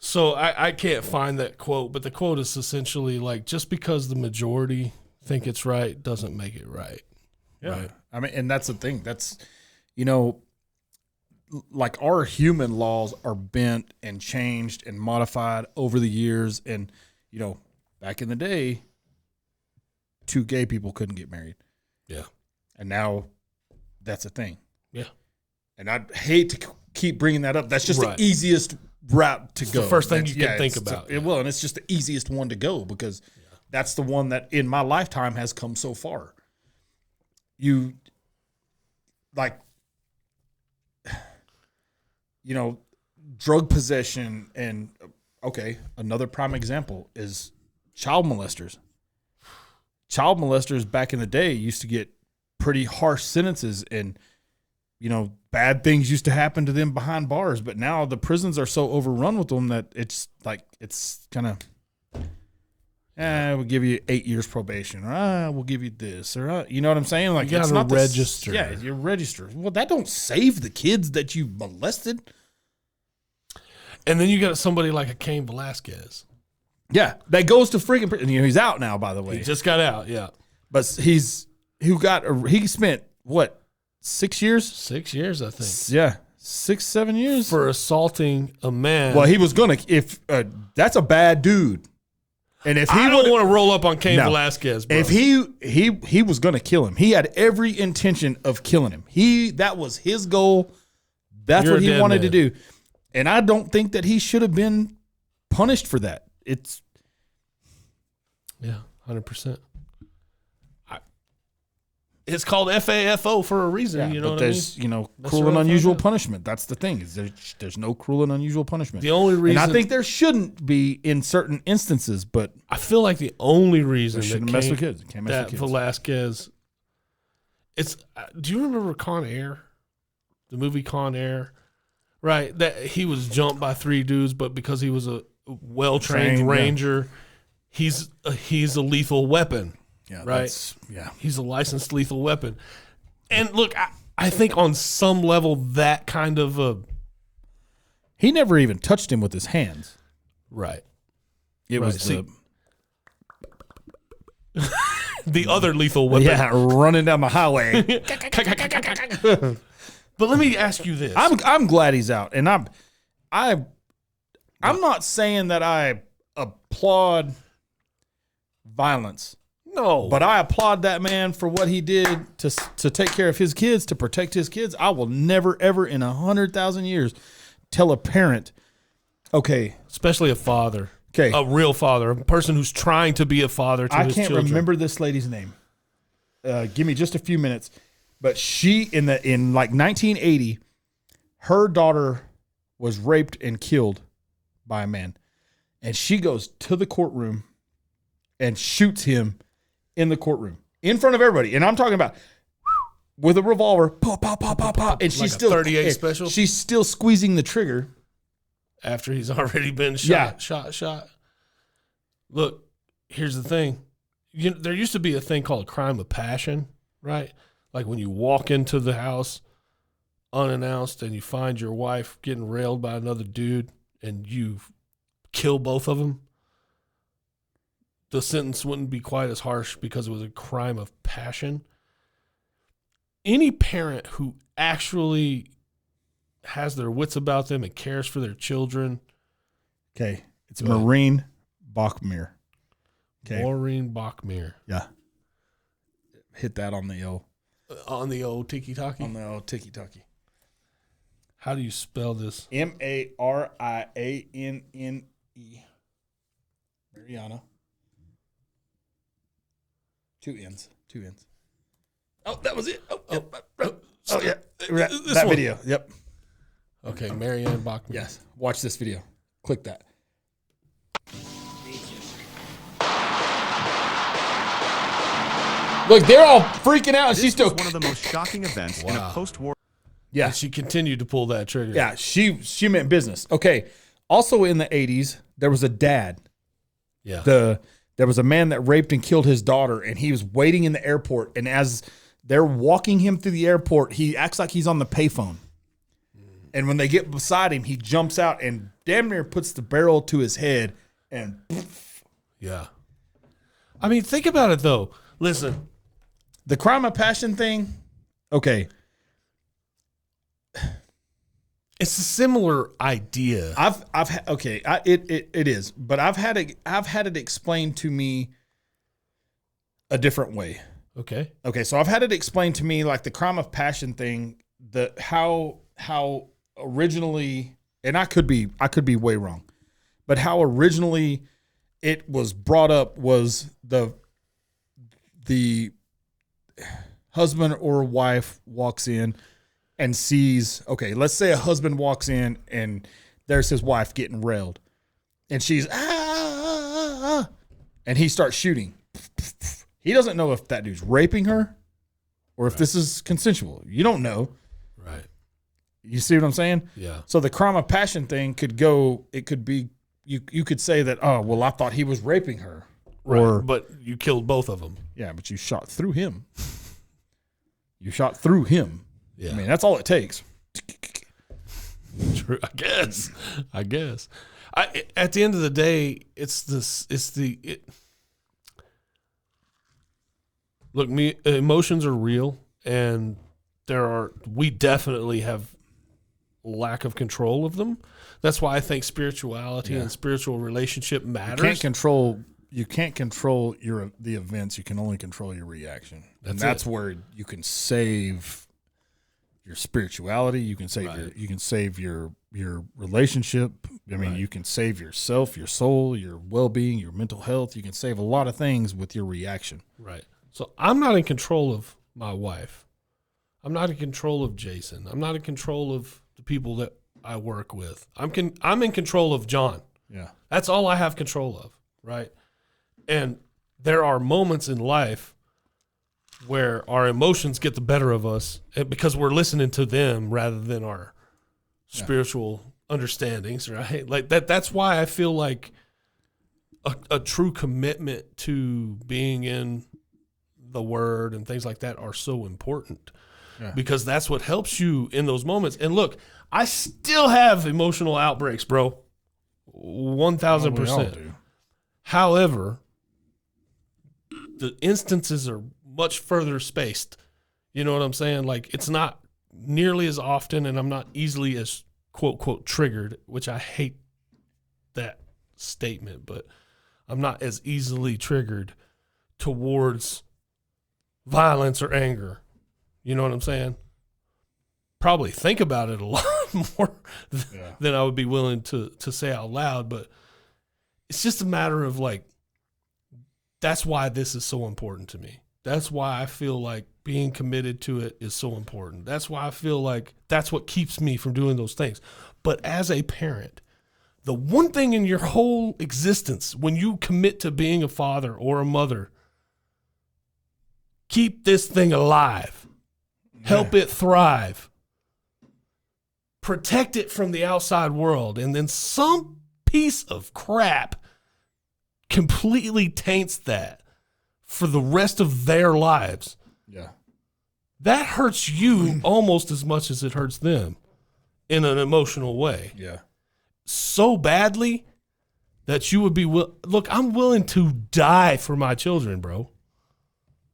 So I can't find that quote, but the quote is essentially like, just because the majority think it's right doesn't make it right. Yeah. Right? I mean, and that's the thing. That's, you know, like our human laws are bent and changed and modified over the years. And, you know, back in the day, 2 gay people couldn't get married. Yeah. And now that's a thing. Yeah. And I hate to keep bringing that up. That's just Right. the easiest route to go. the first thing That's- you can think it's about. Well, and it's just the easiest one to go because that's the one that in my lifetime has come so far. You, like, you know, drug possession and, okay, another prime example is child molesters. Child molesters back in the day used to get pretty harsh sentences and, you know, bad things used to happen to them behind bars. But now the prisons are so overrun with them that it's like, it's kind of, we'll give you 8 years probation, or we'll give you this, or you know what I'm saying? Like, You it's gotta not register. Yeah, you register. Well, that don't save the kids that you molested. And then you got somebody like a Cain Velasquez. Yeah, that goes to freaking prison. You know, he's out now, by the way. He just got out, yeah. But he spent what, 6 years? 6 years, I think, Yeah, 6, 7 years for assaulting a man. Well, he was gonna. If that's a bad dude, and if he I don't would, want to roll up on Cain No. Velasquez, bro. if he was gonna kill him, he had every intention of killing him. That was his goal. That's You're what a he dead wanted to man. do, and I don't think that he should have been punished for that. It's Yeah, 100%. It's called FAFO for a reason. You know but what I mean? there's That's cruel what and I unusual found out. punishment. That's the thing. Is there's no cruel and unusual punishment. The only reason, and I think there shouldn't be in certain instances, but I feel like the only reason they that shouldn't mess with kids. Can't mess that with kids. Velasquez, it's. Do you remember Con Air, the movie Con Air? Right, that he was jumped by 3 dudes, but because he was a well-trained Trained, yeah. ranger, he's a lethal weapon. Yeah, right. Yeah. He's a licensed lethal weapon. And look, I think on some level that kind of a He never even touched him with his hands. right. It was See, the other lethal weapon. yeah, running down the highway. But let me ask you this. I'm glad he's out, and I'm not saying that I applaud violence, no, but I applaud that man for what he did to take care of his kids, to protect his kids. I will never ever in 100,000 years tell a parent, okay, especially a father, okay, a real father, a person who's trying to be a father to I his can't children. remember this lady's name. Give me just a few minutes. But she in like 1980, her daughter was raped and killed by a man, and she goes to the courtroom and shoots him in the courtroom in front of everybody. And I'm talking about with a revolver, pop, pop, pop, pop, pop, and Like she's a still 38 special? She's still squeezing the trigger. After he's already been Yeah. shot. Look, here's the thing. There used to be a thing called a crime of passion, right? Like when you walk into the house unannounced and you find your wife getting railed by another dude and you kill both of them, the sentence wouldn't be quite as harsh because it was a crime of passion. any parent who actually has their wits about them and cares for their children. Okay. It's Maureen Bachmere. Okay. Maureen Bachmere. Yeah. Hit that on the old. On the old tiki-taki? On the old tiki-taki. How do you spell this? Marianne. Mariana. 2 N's. 2 N's. Oh, that was it. Oh yeah. That one. video. Yep. Okay, Marianne Bachman. Yes. Watch this video. Click that. Look, they're all freaking out. And she's still one of the most shocking events in a post-war. Yeah. And she continued to pull that trigger. Yeah, she meant business. Okay. Also in the 80s, there was a dad. Yeah. There was a man that raped and killed his daughter, and he was waiting in the airport. And as they're walking him through the airport, he acts like he's on the payphone. And when they get beside him, he jumps out and damn near puts the barrel to his head. And yeah. I mean, think about it, though. Listen. The crime of passion thing, okay. It's a similar idea. It is, but I've had it explained to me a different way. Okay. Okay, so I've had it explained to me like the crime of passion thing, how originally, and I could be way wrong, but how originally it was brought up was the husband or wife walks in and sees, okay, let's say a husband walks in and there's his wife getting railed and she's, and he starts shooting. He doesn't know if that dude's raping her or if this is consensual. You don't know. Right. You see what I'm saying? Yeah. So the crime of passion thing could go, it could be, you could say that, oh, well, I thought he was raping her. Right. Or, but you killed both of them. yeah, but you shot through him. You shot through him. Yeah. I mean, that's all it takes. True. I guess. At the end of the day, look, emotions are real, and we definitely have lack of control of them. That's why I think spirituality and spiritual relationship matters. You can't control the events. You can only control your reaction. That's where you can save your spirituality. You can save your relationship. I mean, you can save yourself, your soul, your well-being, your mental health. You can save a lot of things with your reaction. Right. So I'm not in control of my wife. I'm not in control of Jason. I'm not in control of the people that I work with. I'm in control of John. Yeah. That's all I have control of, right? And there are moments in life where our emotions get the better of us because we're listening to them rather than our spiritual understandings, right? Like that's why I feel like a true commitment to being in the word and things like that are so important because that's what helps you in those moments. And look, I still have emotional outbreaks, bro. 1,000%. However, the instances are much further spaced. You know what I'm saying? Like, it's not nearly as often, and I'm not easily as quote, quote, triggered, which I hate that statement, but I'm not as easily triggered towards violence or anger. You know what I'm saying? Probably think about it a lot more than I would be willing to say out loud, but it's just a matter of like, that's why this is so important to me. That's why I feel like being committed to it is so important. That's why I feel like that's what keeps me from doing those things. But as a parent, the one thing in your whole existence, when you commit to being a father or a mother, keep this thing alive. Help it thrive. Protect it from the outside world. And then some piece of crap completely taints that for the rest of their lives. Yeah. That hurts you almost as much as it hurts them in an emotional way. Yeah. So badly that you would be look, I'm willing to die for my children, bro.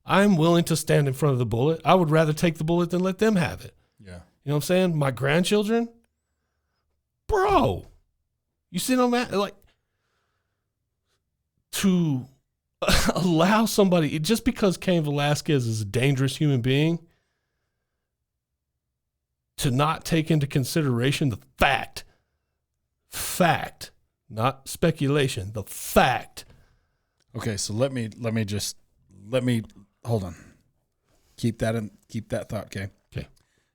I'm willing to stand in front of the bullet. I would rather take the bullet than let them have it. Yeah. You know what I'm saying? My grandchildren, bro, you see no man, like, to allow somebody, just because Cain Velasquez is a dangerous human being, to not take into consideration the fact, not speculation, the fact. Okay, so let me hold on. Keep that thought, okay? Okay.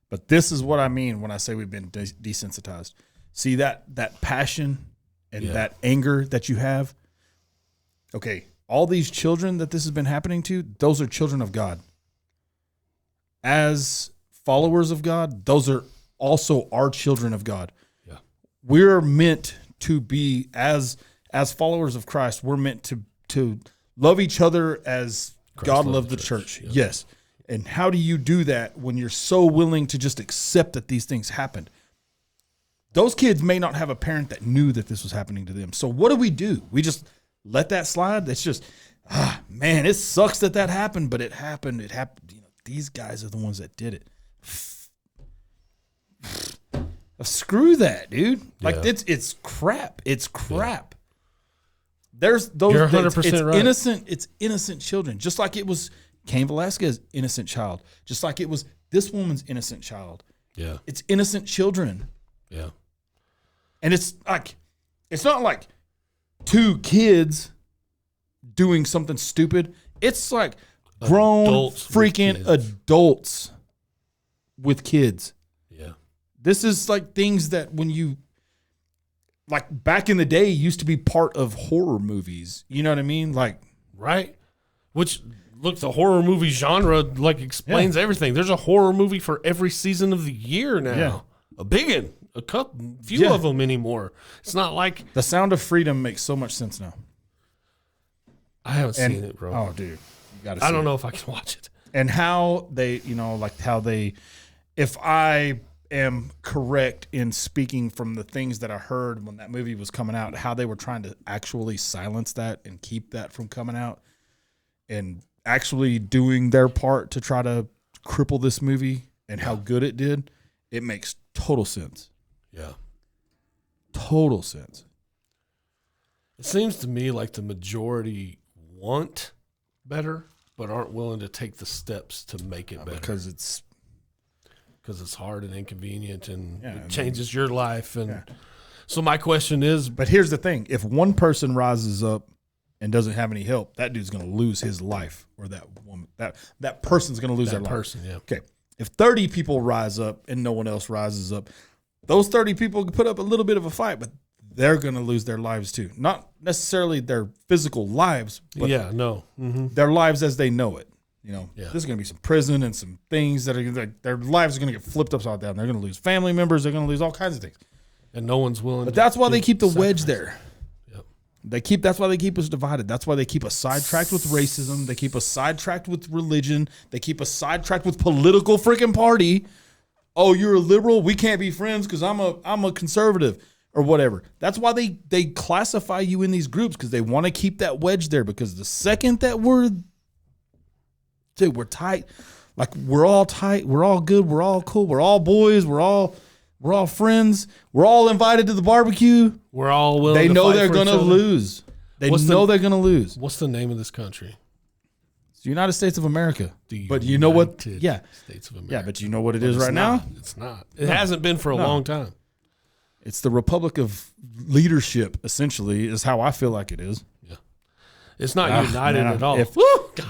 But this is what I mean when I say we've been desensitized. See that passion and that anger that you have? Okay, all these children that this has been happening to, those are children of God. As followers of God, those are also our children of God. Yeah. We're meant to be, as followers of Christ, we're meant to love each other as Christ God loved loved the the church. church. Yep. Yes. And how do you do that when you're so willing to just accept that these things happened? Those kids may not have a parent that knew that this was happening to them. So what do? We just let that slide? That's just, man, it sucks that happened, but it happened. It happened. You know, these guys are the ones that did it. Screw that, dude. Like it's crap. It's crap. There's those. You're 100% right. Innocent. It's innocent children. Just like it was Cain Velasquez, innocent child. Just like it was this woman's innocent child. Yeah. It's innocent children. Yeah. And it's not like two kids doing something stupid. It's like grown Adults freaking with kids. adults with kids. Yeah. This is like things that when you, like back in the day, used to be part of horror movies. You know what I mean? Like, Right? Which, look, the horror movie genre, like, explains everything. There's a horror movie for every season of the year now. Yeah. A big one. A couple, few Yeah. of them anymore. It's not like The Sound of Freedom makes so much sense now. I haven't And, seen it, bro. Oh, dude, you gotta see I don't it. know if I can watch it. And how they, if I am correct in speaking from the things that I heard when that movie was coming out, how they were trying to actually silence that and keep that from coming out and actually doing their part to try to cripple this movie and how good it did, it makes total sense. Yeah. Total sense. It seems to me like the majority want better, but aren't willing to take the steps to make it better. Because it's hard and inconvenient and Yeah, I it mean, changes your life. And yeah. so my question is, But here's the thing. If one person rises up and doesn't have any help, that dude's going to lose his life, or that woman, that person's going to lose their that life. person, yeah. Okay. If 30 people rise up and no one else rises up, those 30 people can put up a little bit of a fight, but they're going to lose their lives too. Not necessarily their physical lives, but their lives as they know it. You know, there's going to be some prison and some things that are like their lives are going to get flipped upside down. They're going to lose family members. They're going to lose all kinds of things. And no one's willing. But that's why they keep the wedge sacrifice. there. Yep. That's why they keep us divided. That's why they keep us sidetracked with racism. They keep us sidetracked with religion. They keep us sidetracked with political freaking party. Oh, you're a liberal. We can't be friends because I'm a conservative or whatever. That's why they classify you in these groups, because they want to keep that wedge there. Because the second that we're tight, like we're all tight, we're all good, we're all cool, we're all boys, we're all friends, we're all invited to the barbecue. We're all willing. They to know fight they're for going each to other. lose. They know they're going to lose. What's the name of this country? It's the United States of America. The But you know what? United Yeah. States of America. Yeah, but you know what it But is it's right not. now? It's not. It hasn't been for a long time. It's the Republic of Leadership, essentially, is how I feel like it is. Yeah. It's not united Man, at all. if- Woo!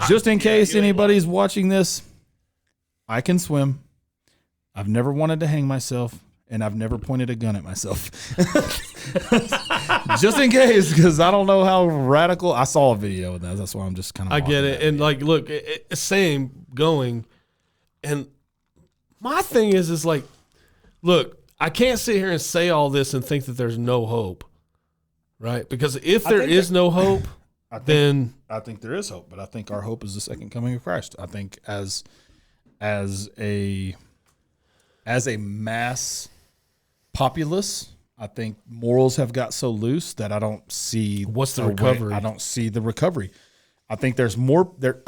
Just in case you ain't anybody's watching this, I can swim. I've never wanted to hang myself, and I've never pointed a gun at myself. Just in case, because I don't know how radical. I saw a video of that. That's why I'm just kind of. I get it. And like, look, same going. And my thing is like, look, I can't sit here and say all this and think that there's no hope, right? Because if there is no hope, then I think there is hope. But I think our hope is the second coming of Christ. I think as a mass populace, I think morals have got so loose that I don't see What's the a way- recovery? I don't see the recovery. I think there's more there.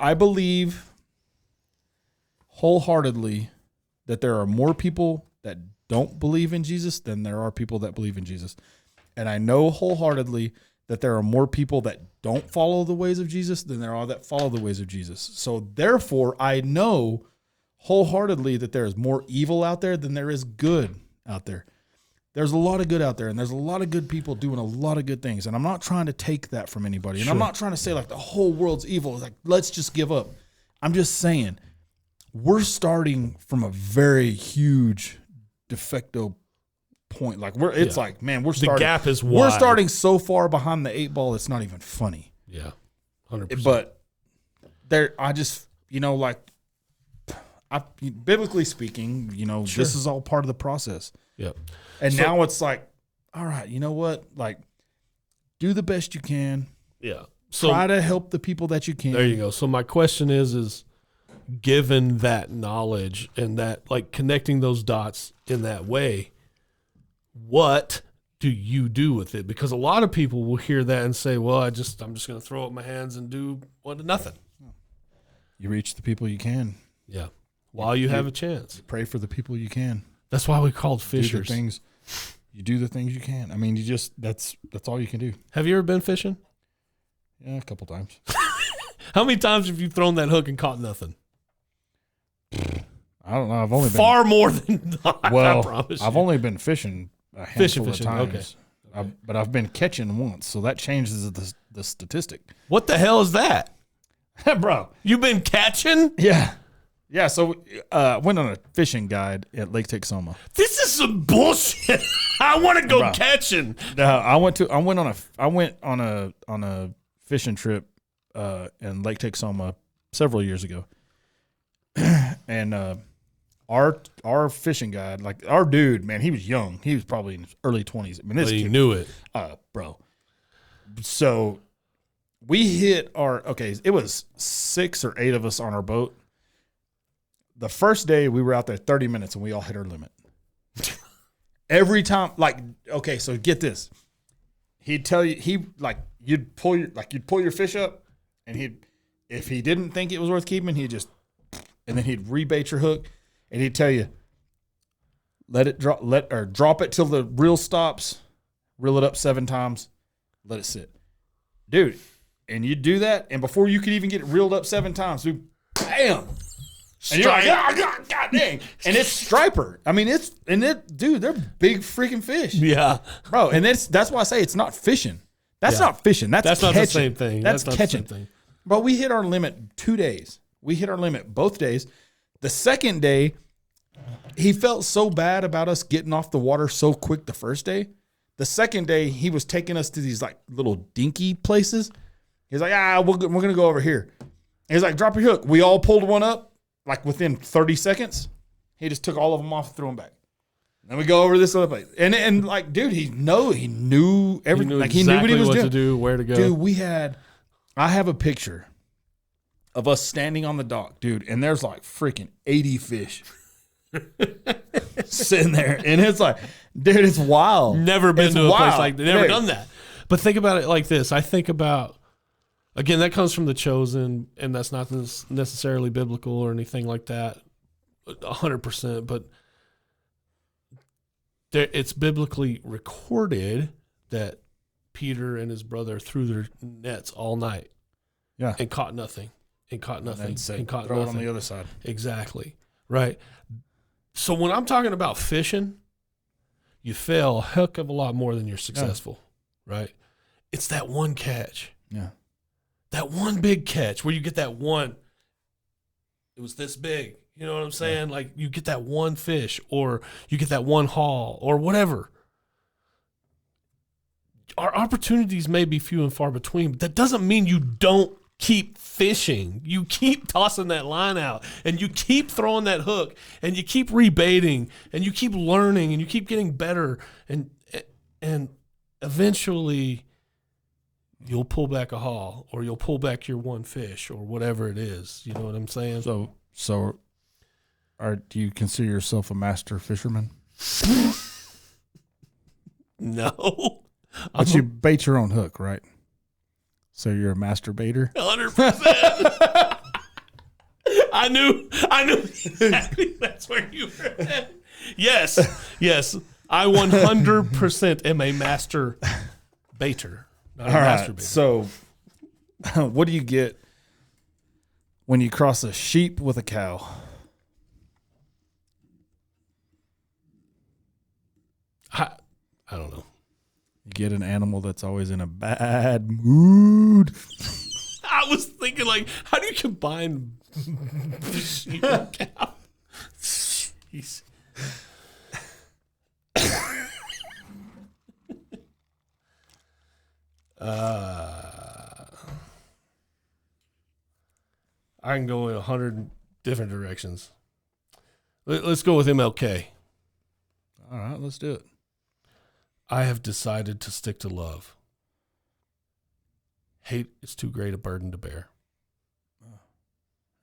I believe wholeheartedly that there are more people that don't believe in Jesus than there are people that believe in Jesus. And I know wholeheartedly that there are more people that don't follow the ways of Jesus than there are that follow the ways of Jesus. So therefore, I know wholeheartedly that there is more evil out there than there is good out there. There's a lot of good out there, and there's a lot of good people doing a lot of good things. And I'm not trying to take that from anybody. And I'm not trying to say like the whole world's evil. Like, let's just give up. I'm just saying we're starting from a very huge de facto point. Like it's like, man, we're starting. The gap is wide. We're starting so far behind the 8 ball, it's not even funny. Yeah, 100%. But there, I just, like, biblically speaking, this is all part of the process. Yep. And now it's like, all right, you know what? Like, do the best you can. Yeah. So try to help the people that you can. There you go. So my question is given that knowledge and that, like, connecting those dots in that way, what do you do with it? Because a lot of people will hear that and say, well, I'm just going to throw up my hands and do nothing. You reach the people you can. Yeah. While you have a chance. Pray for the people you can. That's why we called fishers. You do the things you can. I mean, that's all you can do. Have you ever been fishing? Yeah, a couple times. How many times have you thrown that hook and caught nothing? I don't know. I've only been far more than not, well. I promise I've you. only been fishing a handful of times. Okay. But I've been catching once, so that changes the statistic. What the hell is that? Bro, you've been catching? Yeah. Yeah, so I went on a fishing guide at Lake Texoma. This is some bullshit. I want to go catching. No, I went on a fishing trip in Lake Texoma several years ago. And our fishing guide, like our dude, man, he was young. He was probably in his early 20s. I mean, this he kid, knew it. Bro. So we hit it was 6 or 8 of us on our boat. The first day we were out there 30 minutes and we all hit our limit. Every time, so get this. He'd tell you, you'd pull your fish up, and if he didn't think it was worth keeping, and then he'd rebait your hook, and he'd tell you, drop it till the reel stops, reel it up 7 times, let it sit. Dude, and you do that, and before you could even get it reeled up 7 times, bam! And you're like, God dang. And it's striper. I mean, dude, they're big freaking fish. Yeah. Bro, and that's why I say it's not fishing. That's not fishing. That's catching. Not the same thing. That's not catching. The same thing. But we hit our limit 2 days. We hit our limit both days. The second day, he felt so bad about us getting off the water so quick the first day. The second day, he was taking us to these like little dinky places. He's like, we're going to go over here. And he's like, drop your hook. We all pulled one up. Like within 30 seconds, he just took all of them off and threw them back. Then we go over this other place. And like, dude, he knew everything. He knew what he was doing. To do, where to go. Dude, I have a picture of us standing on the dock, dude, and there's like freaking 80 fish sitting there. And it's like, dude, it's wild. Never been to a place like that. Never dude. Done that. But think about it like this. I think about, again, that comes from The Chosen, and that's not necessarily biblical or anything like that, 100%. But it's biblically recorded that Peter and his brother threw their nets all night, and caught nothing, and caught nothing, and caught throw nothing. It on the other side. Exactly, right. So when I'm talking about fishing, you fail a heck of a lot more than you're successful, right? It's that one catch. Yeah. That one big catch where you get that one, it was this big. You know what I'm saying? Yeah. Like you get that one fish, or you get that one haul, or whatever. Our opportunities may be few and far between, but that doesn't mean you don't keep fishing. You keep tossing that line out, and you keep throwing that hook, and you keep rebaiting, and you keep learning, and you keep getting better, and eventually you'll pull back a haul, or you'll pull back your one fish, or whatever it is. You know what I'm saying? So do you consider yourself a master fisherman? No. But you bait your own hook, right? So you're a master baiter? 100%. I knew exactly that's where you were at. Yes. I 100% am a master baiter. Not a masturbator. So, what do you get when you cross a sheep with a cow? I don't know. You get an animal that's always in a bad mood. I was thinking, like, how do you combine sheep and cow? Jeez. I can go in 100 different directions. Let's go with MLK. All right, let's do it. I have decided to stick to love. Hate is too great a burden to bear.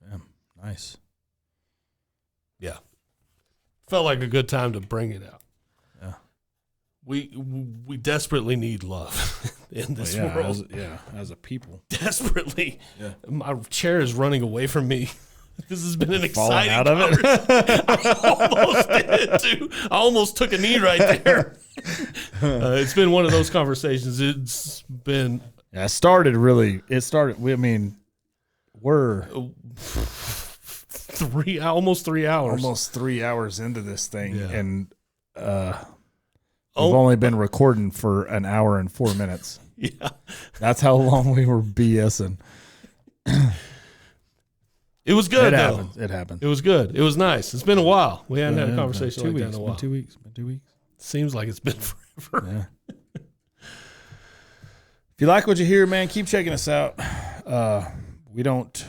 Damn, nice. Yeah. Felt like a good time to bring it out. Yeah. We desperately need love in this world. As a people. Desperately. Yeah. My chair is running away from me. This has been an Falling exciting out of it. I almost did too. I almost took a knee right there. It's been one of those conversations. It's been. Yeah, it started. We're almost 3 hours. Almost 3 hours into this thing, Yeah. and we've only been recording for an hour and 4 minutes. Yeah. That's how long we were BSing. It was good, though. It happened. It was good. It was nice. It's been a while. We hadn't had a conversation like that in a while. Been 2 weeks. Seems like it's been forever. Yeah. If you like what you hear, man, keep checking us out. We don't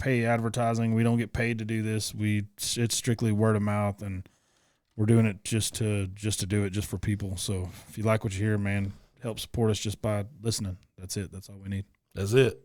pay advertising. We don't get paid to do this. It's strictly word of mouth, and we're doing it just to do it, just for people. So if you like what you hear, man, help support us just by listening. That's it. That's all we need. That's it.